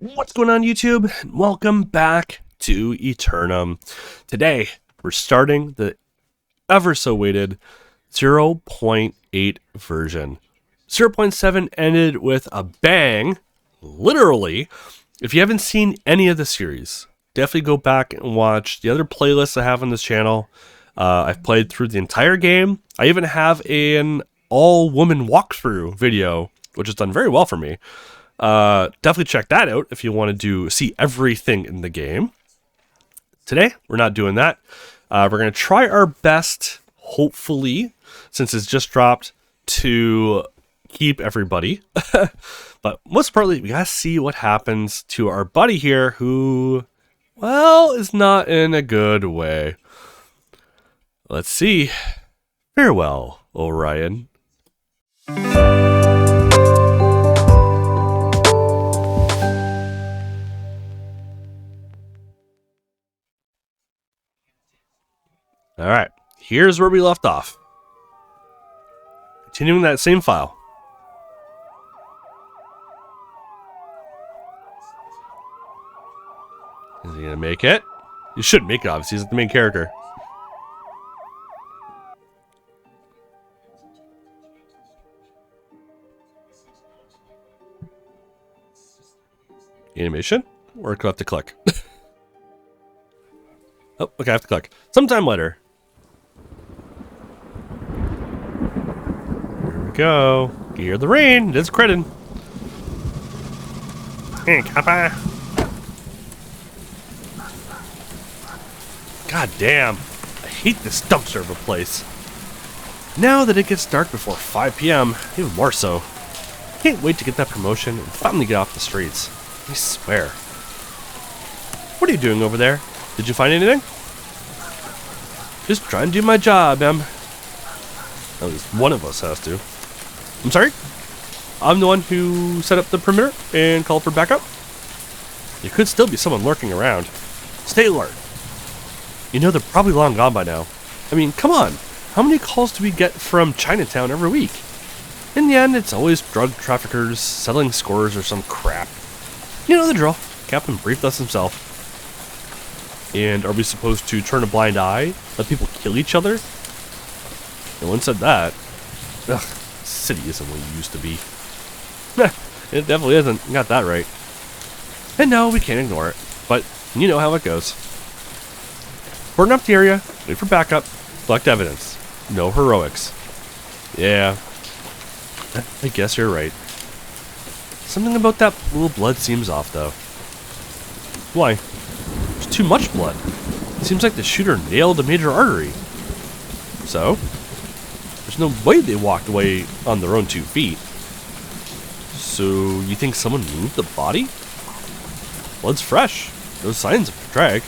What's going on, YouTube? Welcome back to Eternum. Today, we're starting the ever-so-awaited 0.8 version. 0.7 ended with a bang, literally. If you haven't seen any of the series, definitely go back and watch the other playlists I have on this channel. I've played through the entire game. I even have an all-woman walkthrough video, which has done very well for me. Definitely check that out if you want to see everything in the game. Today, we're not doing that. We're going to try our best, hopefully, since it's just dropped, to keep everybody. But most importantly, we got to see what happens to our buddy here who, well, is not in a good way. Let's see. Farewell, Orion. Alright, here's where we left off. Continuing that same file. Is he gonna make it? He should make it, obviously. He's the main character. Animation? Or do I have to click? Oh, okay, I have to click. Sometime later. Here we go. Hear the rain. It's credit. Hey, Kappa. God damn. I hate this dumpster of a place. Now that it gets dark before 5 p.m., even more so. Can't wait to get that promotion and finally get off the streets. I swear. What are you doing over there? Did you find anything? Just trying to do my job, Em. At least one of us has to. I'm sorry? I'm the one who set up the perimeter and called for backup? There could still be someone lurking around. Stay alert. You know they're probably long gone by now. I mean, come on. How many calls do we get from Chinatown every week? In the end, it's always drug traffickers, settling scores, or some crap. You know the drill. Captain briefed us himself. And are we supposed to turn a blind eye? Let people kill each other? No one said that. Ugh, city isn't what it used to be. It definitely isn't. You got that right. And no, we can't ignore it. But you know how it goes. Burn up the area, wait for backup, collect evidence. No heroics. Yeah. I guess you're right. Something about that pool of blood seems off, though. Why? There's too much blood. It seems like the shooter nailed a major artery. So? There's no way they walked away on their own 2 feet. So, you think someone moved the body? Blood's fresh. No signs of drag.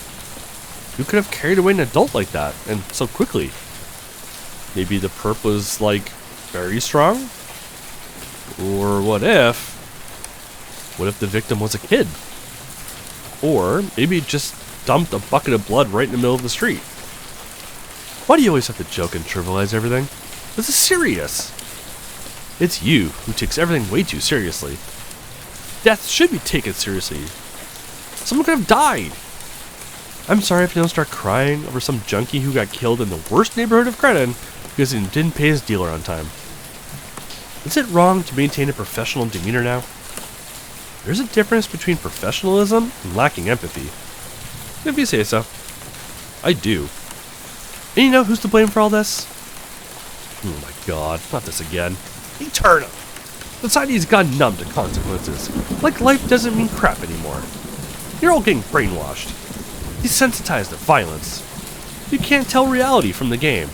Who could have carried away an adult like that, and so quickly? Maybe the perp was, like, very strong? Or what if the victim was a kid? Or maybe it just dumped a bucket of blood right in the middle of the street. Why do you always have to joke and trivialize everything? This is serious. It's you who takes everything way too seriously. Death should be taken seriously. Someone could have died. I'm sorry if you don't start crying over some junkie who got killed in the worst neighborhood of Cretin because he didn't pay his dealer on time. Is it wrong to maintain a professional demeanor now? There's a difference between professionalism and lacking empathy. If you say so. I do. And you know who's to blame for all this? Oh my god, not this again. Eternum! Society's gotten numb to consequences. Like life doesn't mean crap anymore. You're all getting brainwashed. Desensitized to violence. You can't tell reality from the game.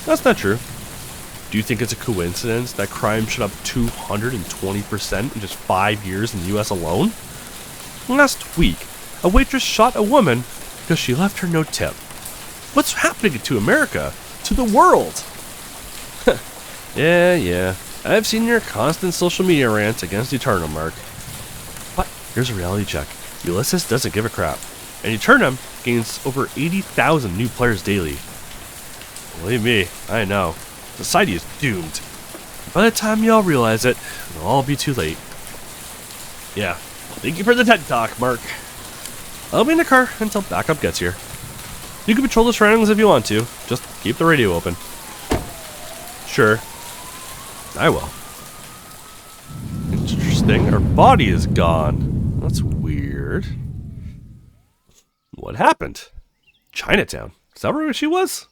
That's not true. Do you think it's a coincidence that crime shot up 220% in just 5 years in the US alone? Last week, a waitress shot a woman because she left her no tip. What's happening to America? To the world? Yeah. I've seen your constant social media rants against Eternum, Mark. But here's a reality check. Ulysses doesn't give a crap. And Eternum gains over 80,000 new players daily. Believe me, I know. Society is doomed. By the time y'all realize it, it'll all be too late. Yeah, Thank you for the TED Talk, Mark. I'll be in the car until backup gets here. You can patrol the surroundings if you want to. Just keep the radio open. Sure. I will. Interesting. Her body is gone. That's weird. What happened? Chinatown. Is that where she was?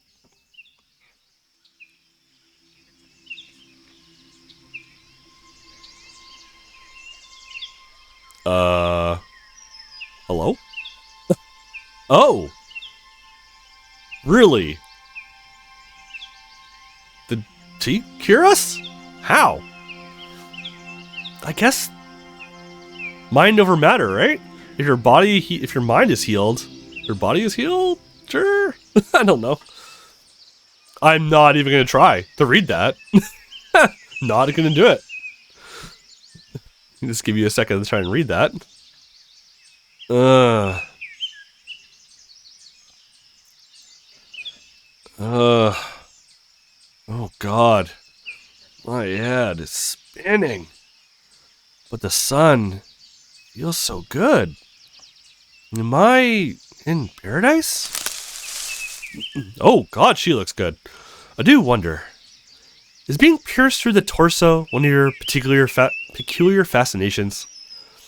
Hello? Oh! Really? Did he cure us? How? I guess mind over matter, right? If your body, if your mind is healed, your body is healed? Sure. I don't know. I'm not even going to try to read that. Not going to do it. Just give you a second to try and read that. Oh God. My head is spinning. But the sun feels so good. Am I in paradise? Oh God, she looks good. I do wonder. Is being pierced through the torso one of your peculiar fascinations?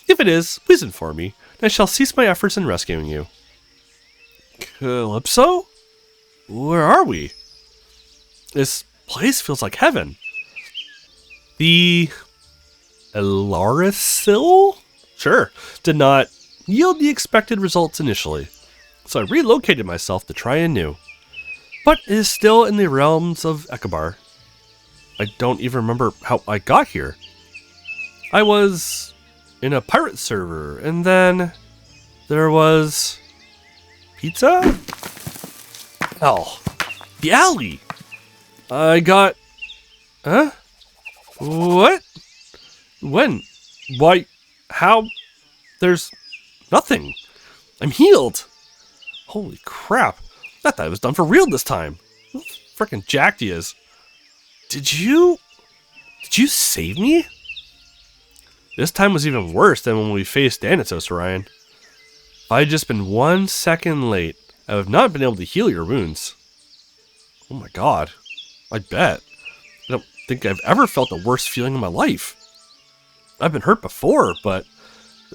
If it is, please inform me, and I shall cease my efforts in rescuing you. Calypso? Where are we? This place feels like heaven. The Elarisil? Sure, did not yield the expected results initially, so I relocated myself to try anew. But it is still in the realms of Ekabar. I don't even remember how I got here. I was in a pirate server, and then there was pizza? Oh, the alley. I got... Huh? What? When? Why? How? There's nothing. I'm healed. Holy crap. I thought I was done for real this time. Frickin' jacked he is. Did you save me? This time was even worse than when we faced Thanatos, Orion. If I had just been 1 second late, I would have not been able to heal your wounds. Oh my God. I bet. I don't think I've ever felt the worst feeling in my life. I've been hurt before, but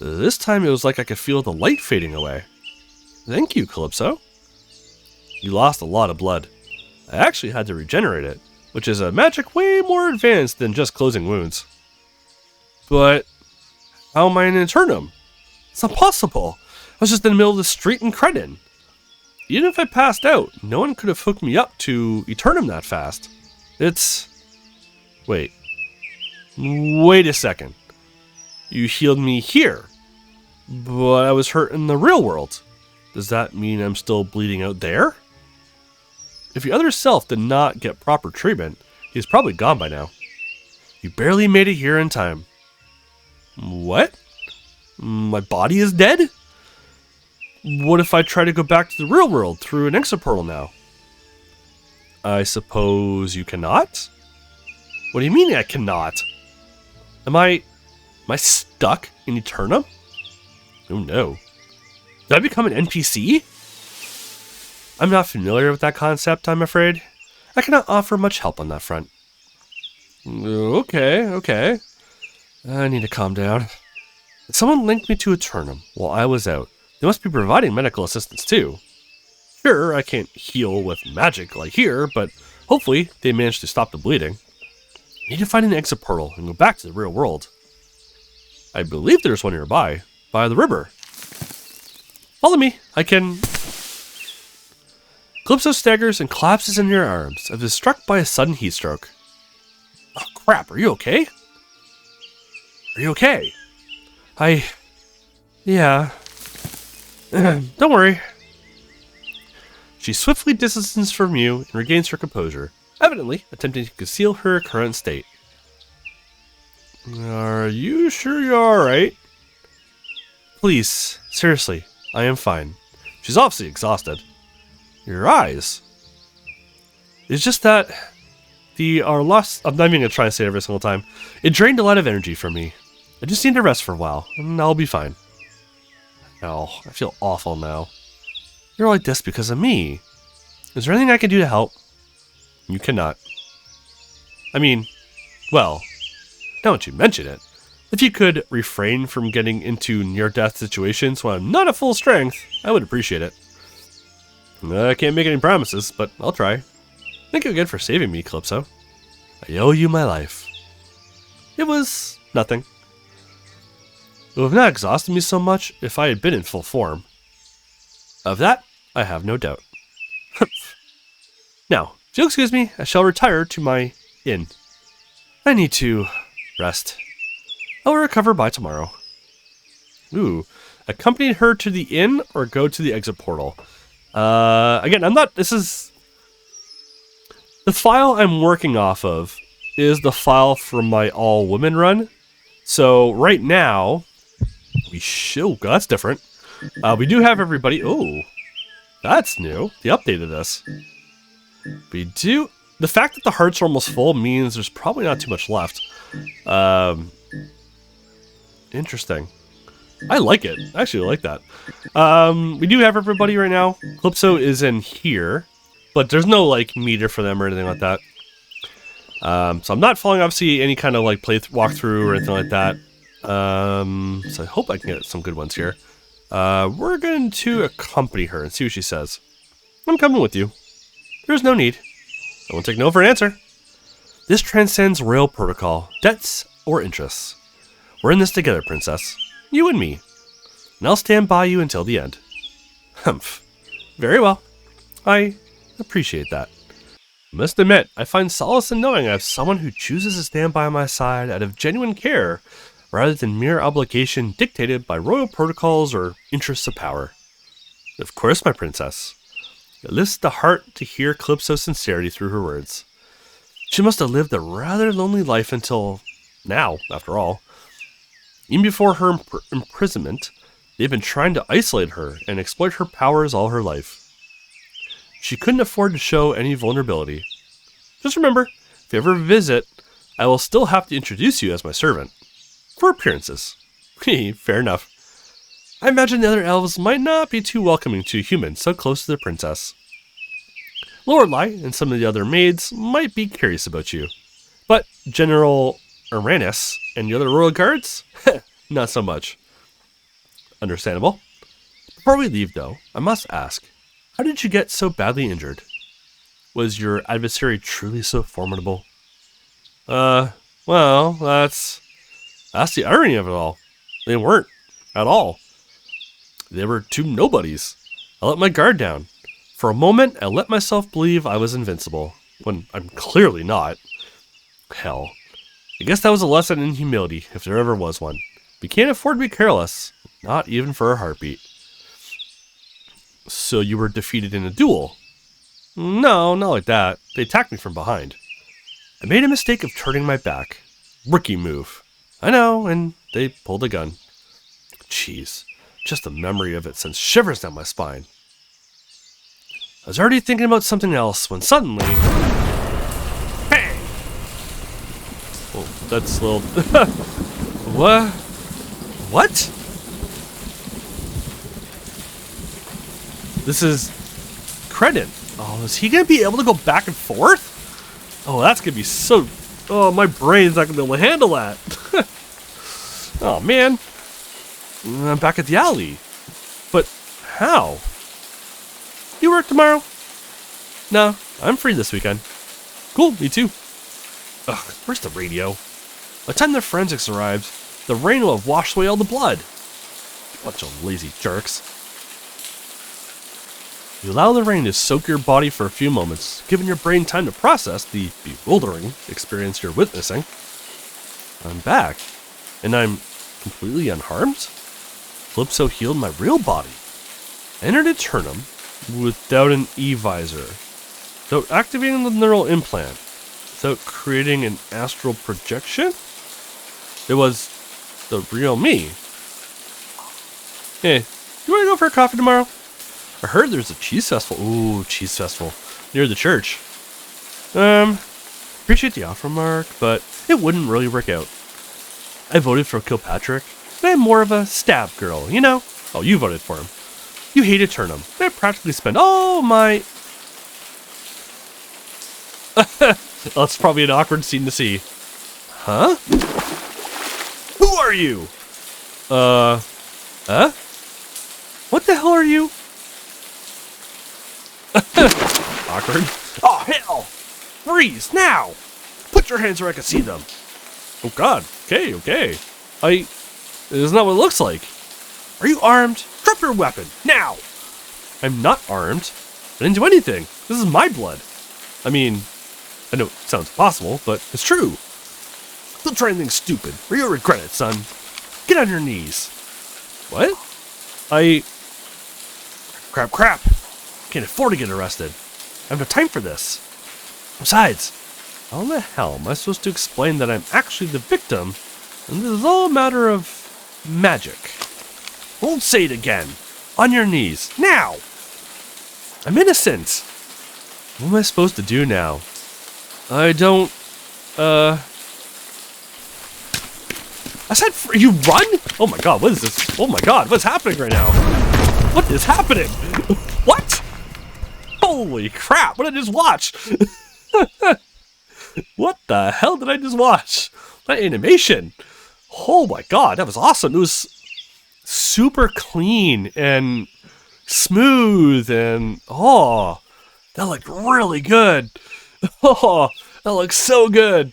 this time it was like I could feel the light fading away. Thank you, Calypso. You lost a lot of blood. I actually had to regenerate it, which is a magic way more advanced than just closing wounds. But how am I in Eternum? It's not possible. I was just in the middle of the street in Cretin. Even if I passed out, no one could have hooked me up to Eternum that fast. It's... Wait a second. You healed me here, but I was hurt in the real world. Does that mean I'm still bleeding out there? If your other self did not get proper treatment, he's probably gone by now. You barely made it here in time. What? My body is dead? What if I try to go back to the real world through an exoportal now? I suppose you cannot? What do you mean I cannot? Am I stuck in Eternum? Oh no. Did I become an NPC? I'm not familiar with that concept, I'm afraid. I cannot offer much help on that front. Okay. I need to calm down. Someone linked me to Eternum while I was out. They must be providing medical assistance too. Sure, I can't heal with magic like here, but hopefully they managed to stop the bleeding. I need to find an exit portal and go back to the real world. I believe there's one nearby, by the river. Follow me, I can... Calypso staggers and collapses in your arms as if struck by a sudden heat stroke. Oh crap, are you okay? Are you okay? Yeah. Don't worry. She swiftly distances from you and regains her composure, evidently attempting to conceal her current state. Are you sure you're alright? Please, seriously, I am fine. She's obviously exhausted. Your eyes. It's just that our loss... I'm not even going to try and say it every single time. It drained a lot of energy from me. I just need to rest for a while, and I'll be fine. Oh, I feel awful now. You're like this because of me. Is there anything I can do to help? You cannot. I mean, well, now that you mention it, if you could refrain from getting into near-death situations when I'm not at full strength, I would appreciate it. I can't make any promises, but I'll try. Thank you again for saving me, Calypso. I owe you my life. It was nothing. It would have not exhausted me so much if I had been in full form. Of that, I have no doubt. Now, if you'll excuse me, I shall retire to my inn. I need to rest. I will recover by tomorrow. Ooh, accompany her to the inn or go to the exit portal. Again, this is... The file I'm working off of is the file from my all-women run. So, right now, that's different. We do have everybody... Oh, that's new. They updated this. We do... The fact that the hearts are almost full means there's probably not too much left. Interesting. I like it. I actually like that. We do have everybody right now. Calypso is in here, but there's no like meter for them or anything like that. So I'm not following obviously any kind of like walkthrough or anything like that. So I hope I can get some good ones here. We're going to accompany her and see what she says. I'm coming with you. There's no need. I won't take no for an answer. This transcends royal protocol, debts, or interests. We're in this together, princess. You and me. And I'll stand by you until the end. Humph. Very well. I appreciate that. I must admit, I find solace in knowing I have someone who chooses to stand by my side out of genuine care, rather than mere obligation dictated by royal protocols or interests of power. Of course, my princess. It lifts the heart to hear Calypso's sincerity through her words. She must have lived a rather lonely life until now, after all. Even before her imprisonment, they've been trying to isolate her and exploit her powers all her life. She couldn't afford to show any vulnerability. Just remember, if you ever visit, I will still have to introduce you as my servant. For appearances. Fair enough. I imagine the other elves might not be too welcoming to a human so close to the princess. Lorelei and some of the other maids might be curious about you. But General Uranus and the other royal guards? Not so much. Understandable. Before we leave though, I must ask, how did you get so badly injured? Was your adversary truly so formidable? Well, that's the irony of it all. They weren't, at all. They were two nobodies. I let my guard down. For a moment, I let myself believe I was invincible, when I'm clearly not. Hell. I guess that was a lesson in humility, if there ever was one. We can't afford to be careless, not even for a heartbeat. So you were defeated in a duel? No, not like that. They attacked me from behind. I made a mistake of turning my back. Rookie move. I know, and they pulled a gun. Jeez, just the memory of it sends shivers down my spine. I was already thinking about something else when suddenly... Bang! Well, that's a little... What? What? This is... Credit. Oh, is he going to be able to go back and forth? Oh, that's going to be so... Oh, my brain's not going to be able to handle that. Oh, man. I'm back at the alley. But how? You work tomorrow? No, I'm free this weekend. Cool, me too. Ugh, where's the radio? By the time the forensics arrives, the rain will have washed away all the blood. Bunch of lazy jerks. You allow the rain to soak your body for a few moments, giving your brain time to process the bewildering experience you're witnessing. I'm back, and I'm completely unharmed? Calypso healed my real body. Entered Eternum without an e-visor, without activating the neural implant, without creating an astral projection? It was the real me. Hey, you want to go for a coffee tomorrow? I heard there's a cheese festival. Ooh, cheese festival. Near the church. Appreciate the offer, Mark, but it wouldn't really work out. I voted for Kilpatrick, and I'm more of a stab girl, you know? Oh, you voted for him. You hate Eternum. I practically spend all my... That's probably an awkward scene to see. Huh? Who are you? Huh? What the hell are you? Awkward. Oh, hell! Freeze, now! Put your hands where I can see them. Oh, God. Okay, okay. Isn't that what it looks like? Are you armed? Drop your weapon, now! I'm not armed. I didn't do anything. This is my blood. I mean, I know it sounds impossible, but it's true. Don't try anything stupid, or you'll regret it, son. Get on your knees. What? Crap. Can't afford to get arrested. I have no time for this. Besides, how the hell am I supposed to explain that I'm actually the victim, and this is all a matter of magic? Won't say it again. On your knees, now! I'm innocent. What am I supposed to do now? I don't, I said you run? Oh my god, what is this? Oh my god, what's happening right now? What is happening? What? Holy crap, what did I just watch? What the hell did I just watch? That animation. Oh my god, that was awesome. It was super clean and smooth and oh, that looked really good. Oh, that looks so good.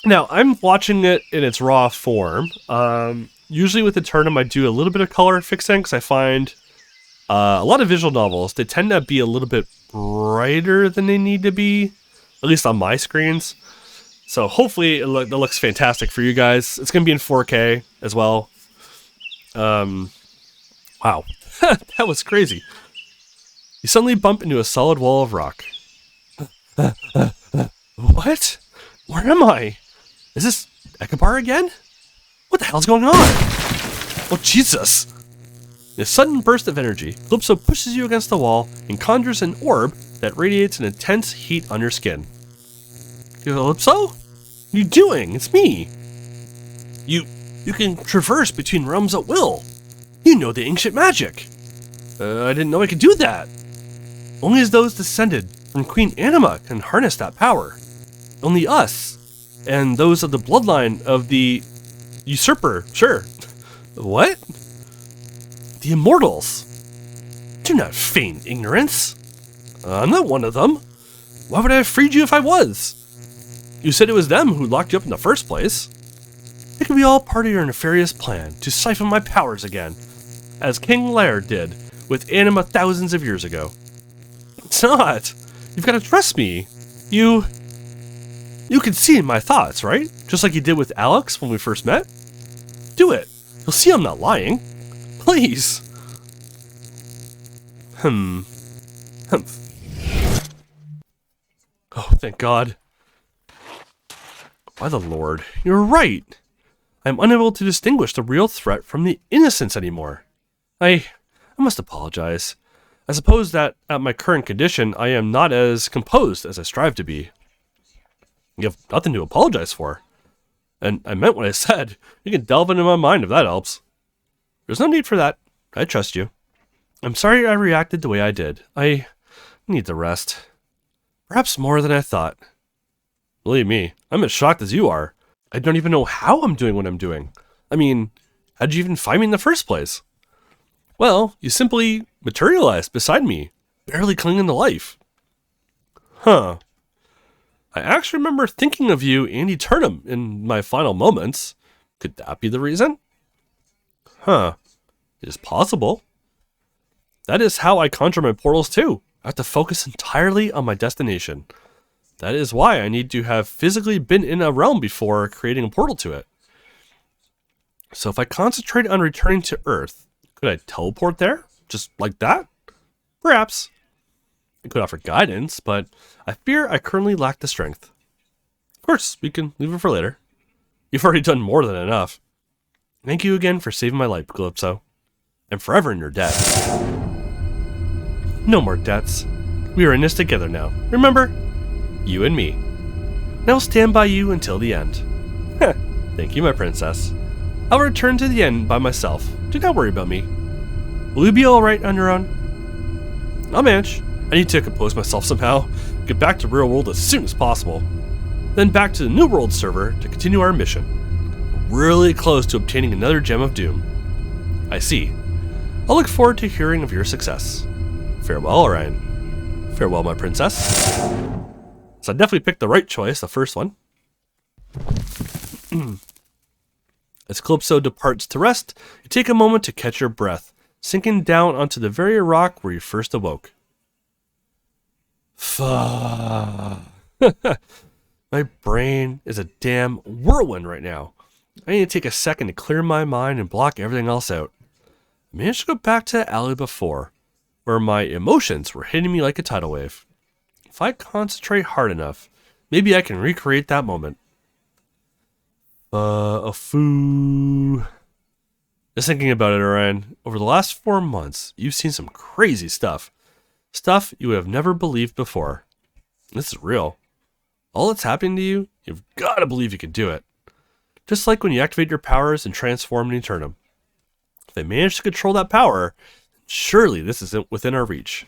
Now, I'm watching it in its raw form. Usually with Eternum, I do a little bit of color fixing because I find a lot of visual novels, they tend to be a little bit brighter than they need to be, at least on my screens. So hopefully it looks fantastic for you guys. It's going to be in 4K as well. Wow, that was crazy. You suddenly bump into a solid wall of rock. What? Where am I? Is this Ekabar again? What the hell's going on? Oh, Jesus. In a sudden burst of energy, Calypso pushes you against the wall and conjures an orb that radiates an intense heat on your skin. Calypso? What are you doing? It's me. You can traverse between realms at will. You know the ancient magic. I didn't know I could do that. Only as those descended from Queen Anima can harness that power. Only us, and those of the bloodline of the usurper, sure. What? The immortals. Do not feign ignorance. I'm not one of them. Why would I have freed you if I was? You said it was them who locked you up in the first place. It could be all part of your nefarious plan to siphon my powers again, as King Laird did with Anima thousands of years ago. It's not. You've got to trust me. You can see in my thoughts, right? Just like you did with Alex when we first met. Do it. You'll see I'm not lying. Please. Oh, thank God. By the Lord, you're right. I'm unable to distinguish the real threat from the innocence anymore. I must apologize. I suppose that at my current condition, I am not as composed as I strive to be. You have nothing to apologize for. And I meant what I said. You can delve into my mind if that helps. There's no need for that. I trust you. I'm sorry I reacted the way I did. I need the rest. Perhaps more than I thought. Believe me, I'm as shocked as you are. I don't even know how I'm doing what I'm doing. I mean, how'd you even find me in the first place? Well, you simply materialized beside me, barely clinging to life. Huh. I actually remember thinking of you and Eternum in my final moments. Could that be the reason? Huh. It is possible. That is how I conjure my portals too. I have to focus entirely on my destination. That is why I need to have physically been in a realm before creating a portal to it. So if I concentrate on returning to Earth, could I teleport there? Just like that? Perhaps. It could offer guidance, but I fear I currently lack the strength. Of course, we can leave it for later. You've already done more than enough. Thank you again for saving my life, Calypso. I'm forever in your debt. No more debts. We are in this together now. Remember? You and me. And I'll stand by you until the end. Thank you, my princess. I'll return to the end by myself. Do not worry about me. Will you be alright on your own? I'll manage. I need to compose myself somehow. Get back to real world as soon as possible. Then back to the New World server to continue our mission. Really close to obtaining another Gem of Doom. I see. I'll look forward to hearing of your success. Farewell, Orion. Farewell, my princess. So I definitely picked the right choice, the first one. As Calypso departs to rest, you take a moment to catch your breath, sinking down onto the very rock where you first awoke. Fuck. My brain is a damn whirlwind right now. I need to take a second to clear my mind and block everything else out. I managed to go back to the alley before, where my emotions were hitting me like a tidal wave. If I concentrate hard enough, maybe I can recreate that moment. Just thinking about it, Orion, over the last 4 months, you've seen some crazy stuff. Stuff you would have never believed before. This is real. All that's happening to you, you've got to believe you can do it. Just like when you activate your powers and transform in Eternum. If they manage to control that power, surely this isn't within our reach.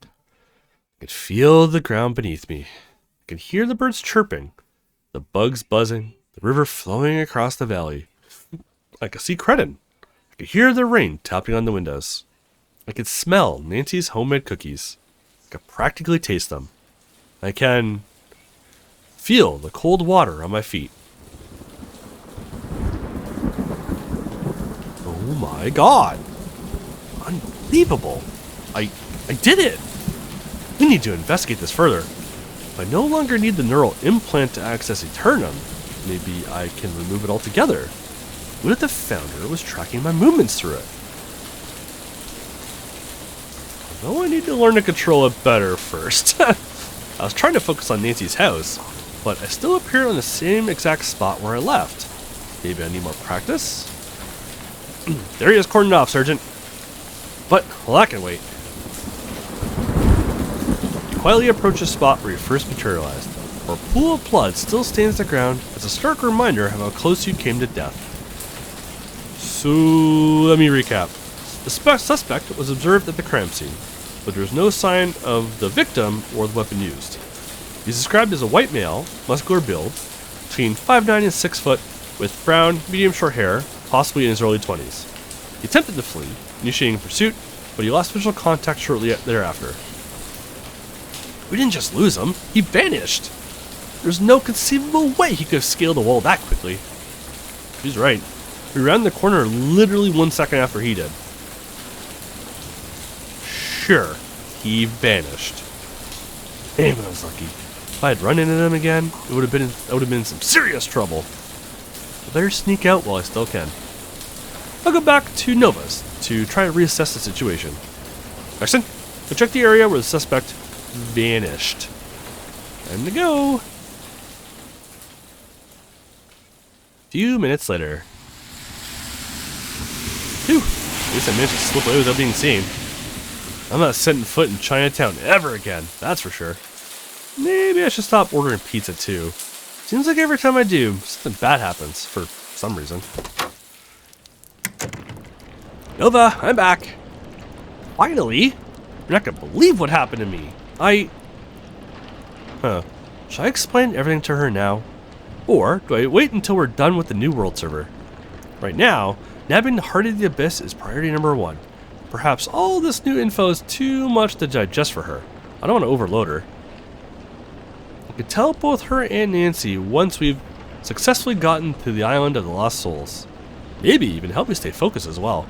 I can feel the ground beneath me. I can hear the birds chirping, the bugs buzzing, the river flowing across the valley. I can see Cretin. I can hear the rain tapping on the windows. I can smell Nancy's homemade cookies. I can practically taste them. I can feel the cold water on my feet. Oh my god! Unbelievable! I did it! We need to investigate this further. If I no longer need the neural implant to access Eternum, maybe I can remove it altogether. What if the founder was tracking my movements through it? Although I need to learn to control it better first. I was trying to focus on Nancy's house, but I still appeared on the same exact spot where I left. Maybe I need more practice? There he is, cordoned off, Sergeant. But, well, that can wait. You quietly approach the spot where you first materialized, where a pool of blood still stains the ground as a stark reminder of how close you came to death. So, let me recap. The suspect was observed at the crime scene, but there was no sign of the victim or the weapon used. He's described as a white male, muscular build, between 5'9" and 6 foot, with brown, medium short hair, possibly in his early 20s. He attempted to flee, initiating pursuit, but he lost visual contact shortly thereafter. We didn't just lose him, he vanished! There's no conceivable way he could have scaled the wall that quickly. He's right. We ran the corner literally 1 second after he did. Sure, he vanished. Damn, I was lucky. If I had run into them again, I would have been in some serious trouble. I better sneak out while I still can. I'll go back to Nova's to try and reassess the situation. Jackson, go check the area where the suspect vanished. Time to go. Few minutes later. Phew, at least I managed to slip away without being seen. I'm not setting foot in Chinatown ever again, that's for sure. Maybe I should stop ordering pizza too. Seems like every time I do, something bad happens, for some reason. Nova, I'm back! Finally! You're not gonna believe what happened to me. Should I explain everything to her now? Or do I wait until we're done with the New World server? Right now, nabbing the Heart of the Abyss is priority number 1. Perhaps all this new info is too much to digest for her. I don't want to overload her. I could tell both her and Nancy once we've successfully gotten to the island of the Lost Souls. Maybe even help me stay focused as well.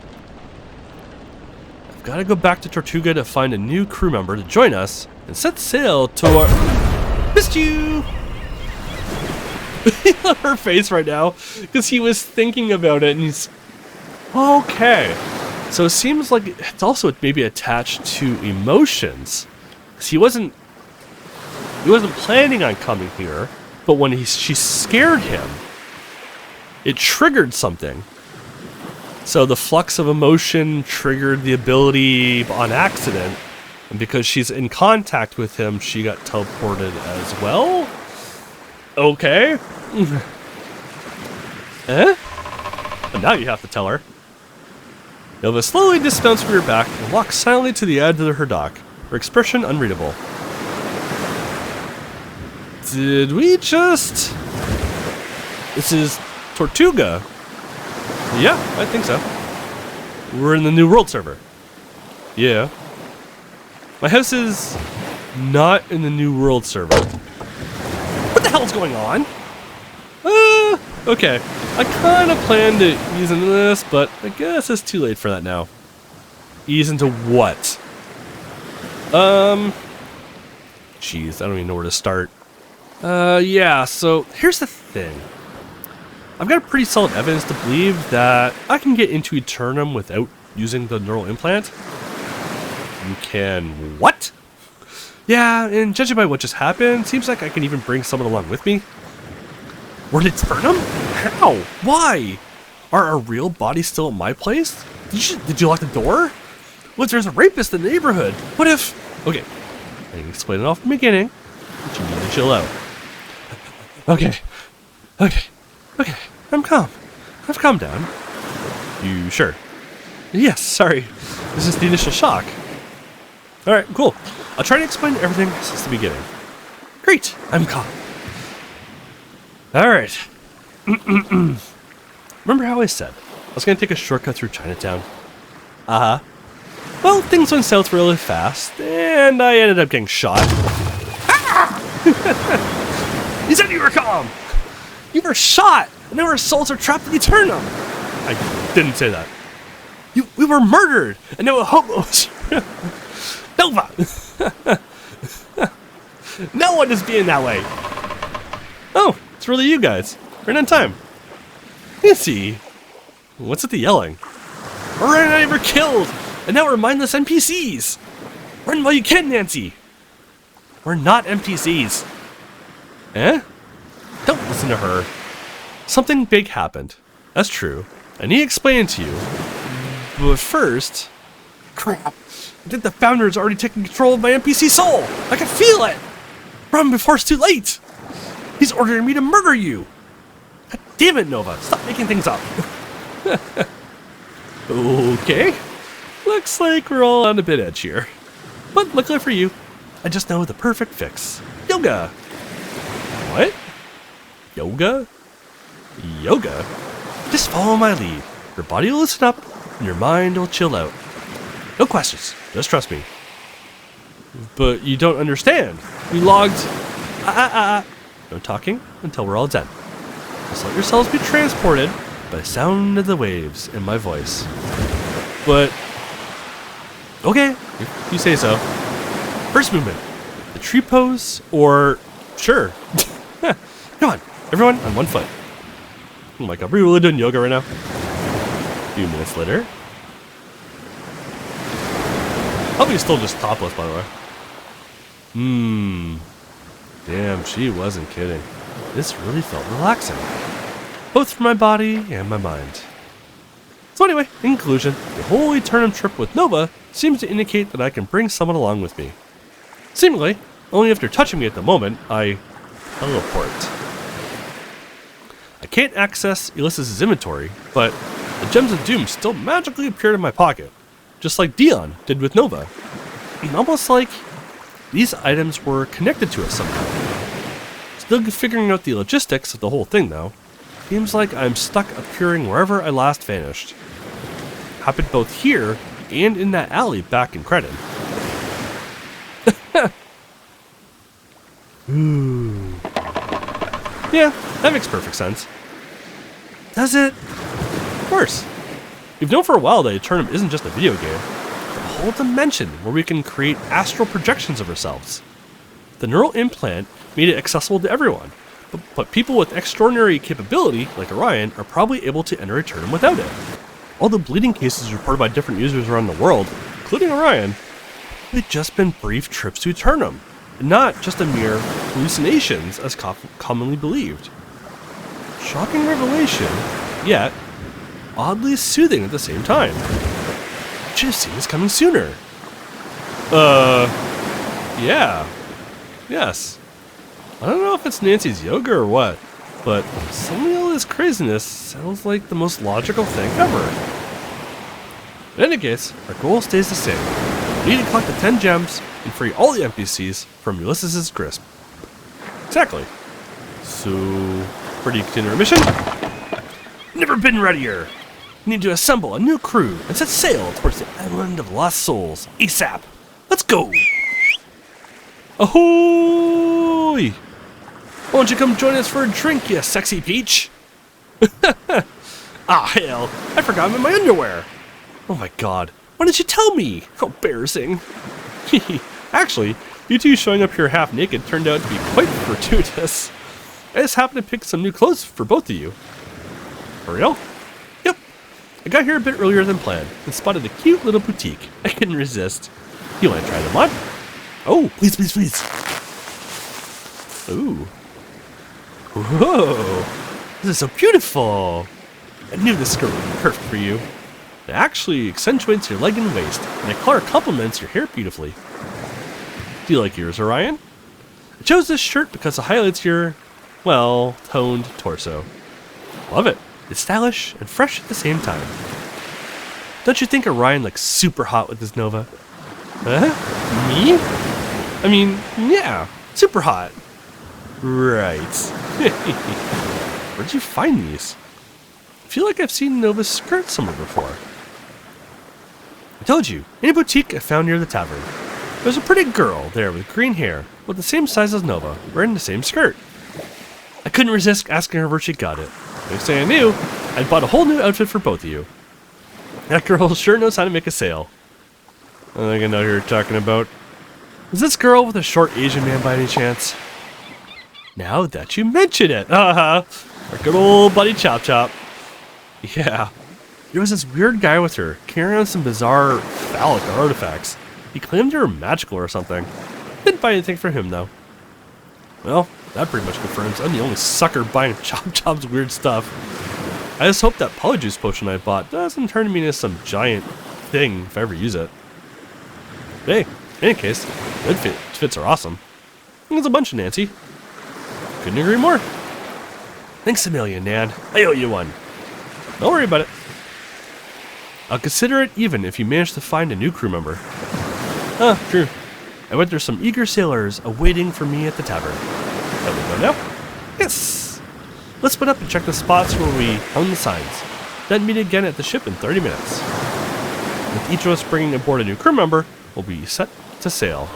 I've got to go back to Tortuga to find a new crew member to join us and set sail to our... Missed you! Her face right now, because he was thinking about it and he's... Okay. So it seems like it's also maybe attached to emotions. Because he wasn't planning on coming here, but when she scared him, it triggered something. So the flux of emotion triggered the ability on accident, and because she's in contact with him, she got teleported as well? Okay. Eh? But now you have to tell her. Nova slowly dismounts from your back and walks silently to the edge of her dock, her expression unreadable. Did we just... This is Tortuga. Yeah, I think so. We're in the New World server. Yeah. My house is not in the New World server. What the hell's going on? Okay. I kind of planned to ease into this, but I guess it's too late for that now. Ease into what? Jeez, I don't even know where to start. Yeah, so here's the thing. I've got pretty solid evidence to believe that I can get into Eternum without using the neural implant. You can what? Yeah, and judging by what just happened, seems like I can even bring someone along with me. We're in Eternum? How? Why? Are our real bodies still at my place? Did you lock the door? What if there's a rapist in the neighborhood? What if... Okay, I can explain it all from the beginning, but you need to chill out. Okay. I'm calm. I've calmed down. You sure? Yes, sorry. This is the initial shock. Alright, cool. I'll try to explain everything since the beginning. Great, I'm calm. Alright. Remember how I said I was going to take a shortcut through Chinatown? Uh-huh. Well, things went south really fast, and I ended up getting shot. Ah! You said you were calm! You were shot, and now our souls are trapped in Eternum! I didn't say that. We were murdered, and now a hobos... Nova! No one is being that way! Oh, it's really you guys. Right on time. Nancy! What's with the yelling? Ryan and I were killed, and now we're mindless NPCs! Run while you can, Nancy! We're not NPCs. Eh? Don't listen to her. Something big happened. That's true. I need to explain it to you. But first... Crap. I think the founder is already taking control of my NPC soul. I can feel it. Run before it's too late. He's ordering me to murder you. God damn it, Nova. Stop making things up. Okay. Looks like we're all on a bit edge here. But luckily for you, I just know the perfect fix. Yoga. What? Yoga? Yoga? Just follow my lead. Your body will loosen up, and your mind will chill out. No questions. Just trust me. But you don't understand. We logged... No talking until we're all done. Just let yourselves be transported by the sound of the waves in my voice. But... Okay, if you say so. First movement. The tree pose, or... Sure. Come on, everyone on one foot. Oh my god, we're really doing yoga right now. A few minutes later. Probably still just topless, by the way. Damn, she wasn't kidding. This really felt relaxing. Both for my body and my mind. So anyway, in conclusion, the whole Eternum trip with Nova seems to indicate that I can bring someone along with me. Seemingly, only after touching me at the moment, I teleport. I can't access Ulysses' inventory, but the Gems of Doom still magically appeared in my pocket, just like Dion did with Nova. Almost like these items were connected to us somehow. Still figuring out the logistics of the whole thing though. Seems like I'm stuck appearing wherever I last vanished. Happened both here and in that alley back in Cretin. Yeah, that makes perfect sense. Does it? Of course. We've known for a while that Eternum isn't just a video game. It's a whole dimension where we can create astral projections of ourselves. The neural implant made it accessible to everyone, but people with extraordinary capability, like Orion, are probably able to enter Eternum without it. All the bleeding cases reported by different users around the world, including Orion, they've just been brief trips to Eternum, and not just a mere hallucinations as commonly believed. Shocking revelation, yet oddly soothing at the same time. I should have seen this coming sooner. Yeah. Yes. I don't know if it's Nancy's yoga or what, but suddenly all this this craziness sounds like the most logical thing ever. In any case, our goal stays the same. We need to collect the 10 gems and free all the NPCs from Ulysses' grasp. Exactly. So, ready to continue our mission? Never been readier! We need to assemble a new crew and set sail towards the island of lost souls ASAP. Let's go! Ahoy! Why don't you come join us for a drink, you sexy peach? Ah, hell, I forgot I'm in my underwear. Oh my god, why didn't you tell me? How embarrassing. Actually, you two showing up here half naked turned out to be quite fortuitous. I just happened to pick some new clothes for both of you. For real? Yep. I got here a bit earlier than planned and spotted a cute little boutique. I couldn't resist. You want to try them on? Oh, please, please, please. Ooh. Whoa. This is so beautiful. I knew this skirt would be perfect for you. It actually accentuates your leg and waist, and the color complements your hair beautifully. Do you like yours, Orion? I chose this shirt because it highlights your, well, toned torso. Love it. It's stylish and fresh at the same time. Don't you think Orion looks super hot with his Nova? Me? I mean, yeah, super hot. Right. Where'd you find these? I feel like I've seen Nova's skirt somewhere before. I told you, in a boutique I found near the tavern. There's a pretty girl there with green hair, with the same size as Nova, wearing the same skirt. I couldn't resist asking her where she got it. Next thing I knew, I'd bought a whole new outfit for both of you. That girl sure knows how to make a sale. I think I know who you're talking about. Is this girl with a short Asian man by any chance? Now that you mention it, our good old buddy Chop Chop. Yeah, there was this weird guy with her, carrying around some bizarre phallic artifacts. He claimed they were magical or something. Didn't buy anything from him though. Well, that pretty much confirms I'm the only sucker buying Chop Chop's weird stuff. I just hope that polyjuice potion I bought doesn't turn me into some giant thing if I ever use it. Hey, in any case, red fits are awesome. There's a bunch of Nancy. Couldn't agree more. Thanks a million, Nan. I owe you one. Don't worry about it. I'll consider it even if you manage to find a new crew member. True. I bet there's some eager sailors awaiting for me at the tavern. Shall we go now? Yes! Let's split up and check the spots where we hung the signs. Then meet again at the ship in 30 minutes. With each of us bringing aboard a new crew member, we'll be set to sail.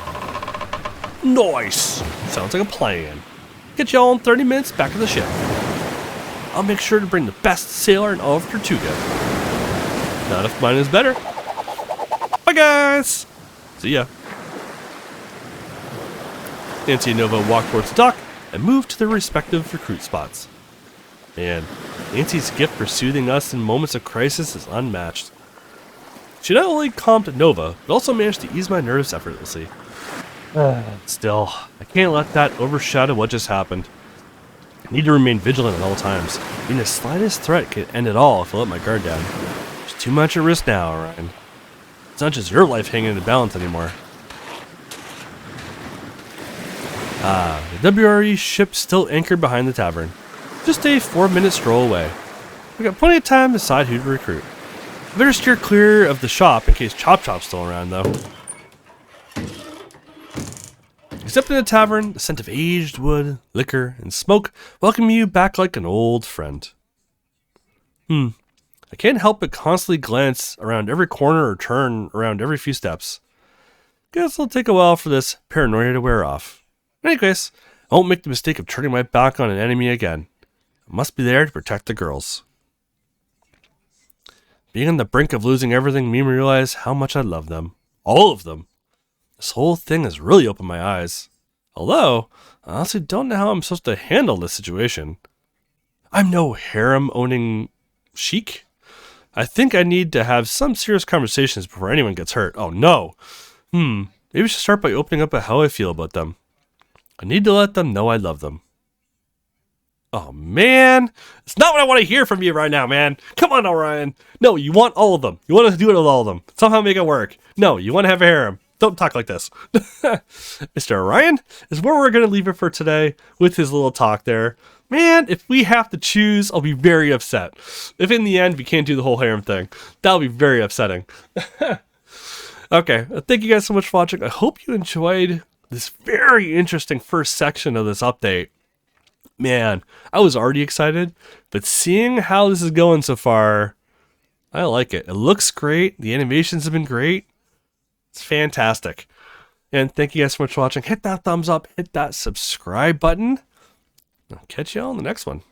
Nice! Sounds like a plan. Get y'all in 30 minutes back at the ship. I'll make sure to bring the best sailor in all of Tortuga. Not if mine is better. Bye guys! See ya. Nancy and Nova walk towards the dock and move to their respective recruit spots. Man, Nancy's gift for soothing us in moments of crisis is unmatched. She not only calmed Nova, but also managed to ease my nerves effortlessly. Still, I can't let that overshadow what just happened. I need to remain vigilant at all times. Even the slightest threat could end it all if I let my guard down. There's too much at risk now, Orion. It's not just your life hanging in the balance anymore. The WRE ship still anchored behind the tavern. Just a 4-minute stroll away. We got plenty of time to decide who to recruit. I better steer clear of the shop in case Chop Chop's still around, though. Except in the tavern, the scent of aged wood, liquor, and smoke welcome you back like an old friend. I can't help but constantly glance around every corner or turn around every few steps. Guess it'll take a while for this paranoia to wear off. In any case, I won't make the mistake of turning my back on an enemy again. I must be there to protect the girls. Being on the brink of losing everything made me realize how much I love them. All of them. This whole thing has really opened my eyes. Although, I honestly don't know how I'm supposed to handle this situation. I'm no harem-owning sheik. I think I need to have some serious conversations before anyone gets hurt. Oh no! Maybe we should start by opening up about how I feel about them. I need to let them know I love them. Oh man! It's not what I want to hear from you right now, man! Come on, Orion! No, you want all of them. You want to do it with all of them. Somehow make it work. No, you want to have a harem. Don't talk like this. Mr. Orion is where we're going to leave it for today with his little talk there. Man, if we have to choose, I'll be very upset. If in the end we can't do the whole harem thing, that'll be very upsetting. Okay, thank you guys so much for watching. I hope you enjoyed this very interesting first section of this update. Man, I was already excited, but seeing how this is going so far, I like it. It looks great. The animations have been great. It's fantastic. And thank you guys so much for watching. Hit that thumbs up, hit that subscribe button. I'll catch you all in the next one.